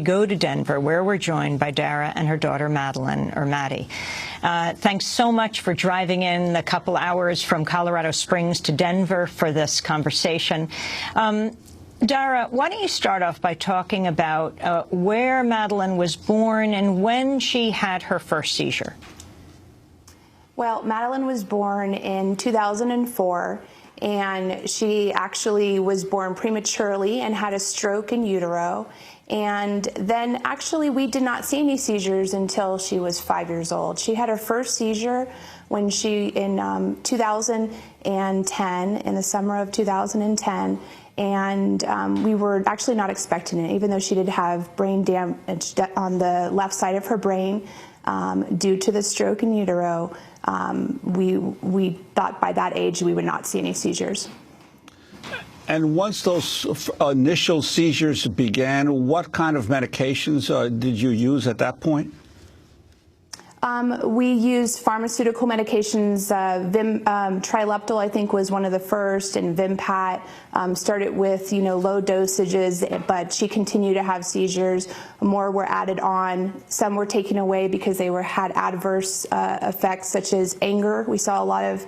Go to Denver, where we're joined by Dara and her daughter Madeline, or Maddie. Thanks so much for driving in a couple hours from Colorado Springs to Denver for this conversation. Dara, why don't you start off by talking about where Madeline was born and when she had her first seizure? Well, Madeline was born in 2004, and she actually was born prematurely and had a stroke in utero. And then actually we did not see any seizures until she was 5 years old. She had her first seizure when in 2010, in the summer of 2010. And we were actually not expecting it, even though she did have brain damage on the left side of her brain due to the stroke in utero. We thought by that age we would not see any seizures. And once those initial seizures began, what kind of medications did you use at that point? We used pharmaceutical medications. Trileptal, I think, was one of the first, and Vimpat. Started with, low dosages, but she continued to have seizures. More were added on. Some were taken away because they had adverse effects, such as anger. We saw a lot of.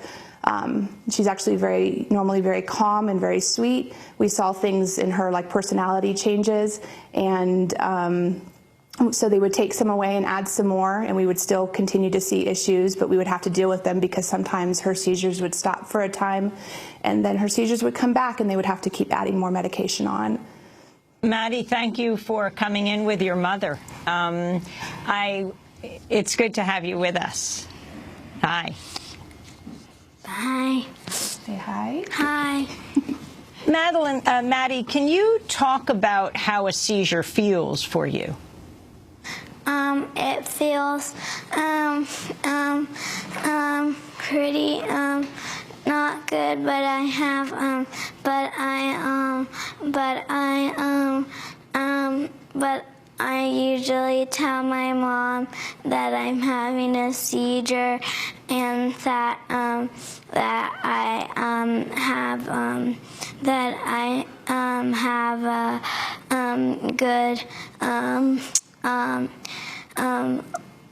She's actually normally very calm and very sweet. We saw things in her like personality changes, and so they would take some away and add some more, and we would still continue to see issues, but we would have to deal with them because sometimes her seizures would stop for a time, and then her seizures would come back, and they would have to keep adding more medication on. Maddie, thank you for coming in with your mother. It's good to have you with us. Hi. Hi. Say hi. Hi. Maddie, can you talk about how a seizure feels for you? It feels pretty not good, but I usually tell my mom that I'm having a seizure and that I have a good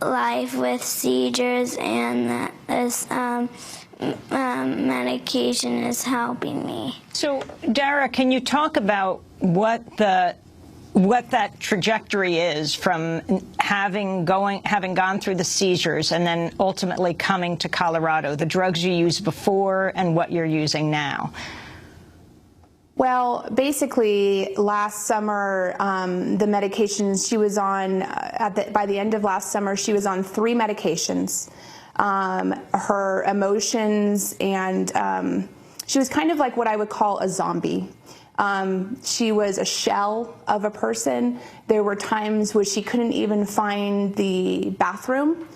life with seizures, and that this medication is helping me. So, Dara, can you talk about what that trajectory is from having gone through the seizures and then ultimately coming to Colorado, the drugs you used before and what you're using now? Well, basically, last summer, the medications she was on, by the end of last summer, she was on 3 medications. Her emotions, and she was kind of like what I would call a zombie. She was a shell of a person. There were times where she couldn't even find the bathroom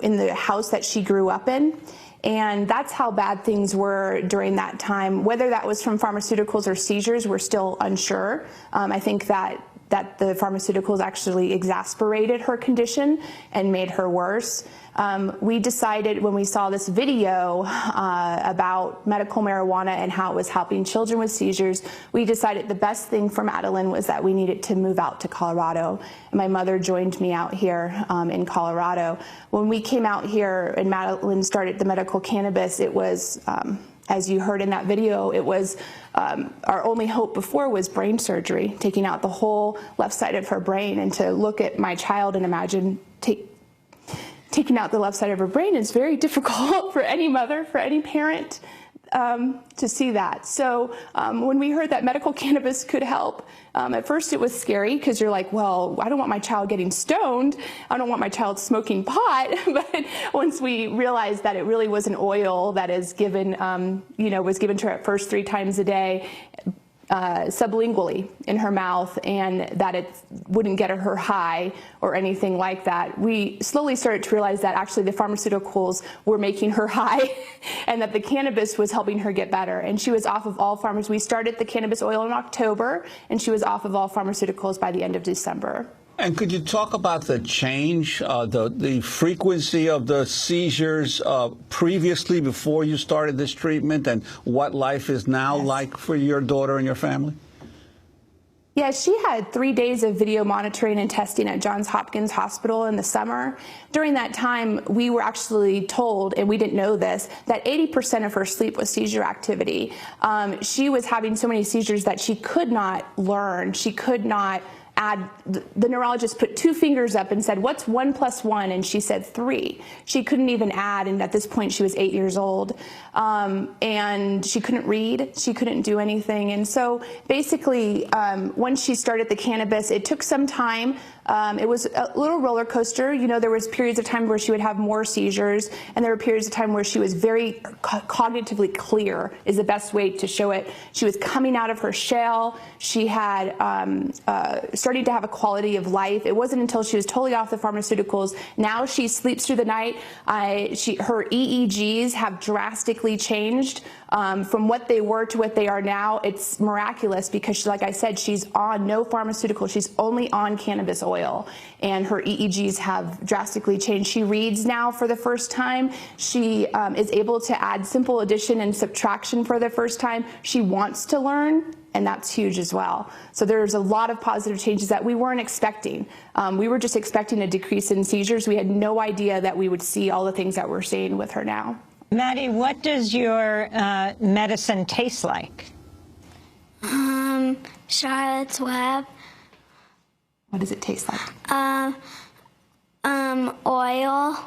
in the house that she grew up in. And that's how bad things were during that time. Whether that was from pharmaceuticals or seizures, we're still unsure. I think that the pharmaceuticals actually exacerbated her condition and made her worse. We decided when we saw this video about medical marijuana and how it was helping children with seizures, we decided the best thing for Madeline was that we needed to move out to Colorado. And my mother joined me out here in Colorado. When we came out here and Madeline started the medical cannabis, it was, as you heard in that video, it was our only hope before was brain surgery, taking out the whole left side of her brain. And to look at my child and imagine taking out the left side of her brain is very difficult for any mother, for any parent to see that. So when we heard that medical cannabis could help, at first it was scary because you're like, well, I don't want my child getting stoned. I don't want my child smoking pot. But once we realized that it really was an oil that is given, was given to her at first 3 times a day, sublingually in her mouth, and that it wouldn't get her high or anything like that, we slowly started to realize that actually the pharmaceuticals were making her high and that the cannabis was helping her get better. And she was off of all pharmaceuticals. We started the cannabis oil in October, and she was off of all pharmaceuticals by the end of December. And could you talk about the change, the frequency of the seizures previously, before you started this treatment, and what life is now like for your daughter and your family? Yeah, she had 3 days of video monitoring and testing at Johns Hopkins Hospital in the summer. During that time, we were actually told, and we didn't know this, that 80% of her sleep was seizure activity. She was having so many seizures that she could not learn. She could not add. The neurologist put 2 fingers up and said, "What's 1 + 1?" And she said 3. She couldn't even add, and at this point she was 8 years old. And she couldn't read, she couldn't do anything. And so basically, once she started the cannabis, it took some time. It was a little roller coaster. You know, there was periods of time where she would have more seizures, and there were periods of time where she was very cognitively clear, is the best way to show it. She was coming out of her shell. She had starting to have a quality of life. It wasn't until she was totally off the pharmaceuticals. Now she sleeps through the night. Her EEGs have drastically changed from what they were to what they are now. It's miraculous because, like I said, she's on no pharmaceutical. She's only on cannabis oil, and her EEGs have drastically changed. She reads now for the first time. She is able to add simple addition and subtraction for the first time. She wants to learn, and that's huge as well. So there's a lot of positive changes that we weren't expecting. We were just expecting a decrease in seizures. We had no idea that we would see all the things that we're seeing with her now. Maddie, what does your medicine taste like? Charlotte's Web. What does it taste like? Oil.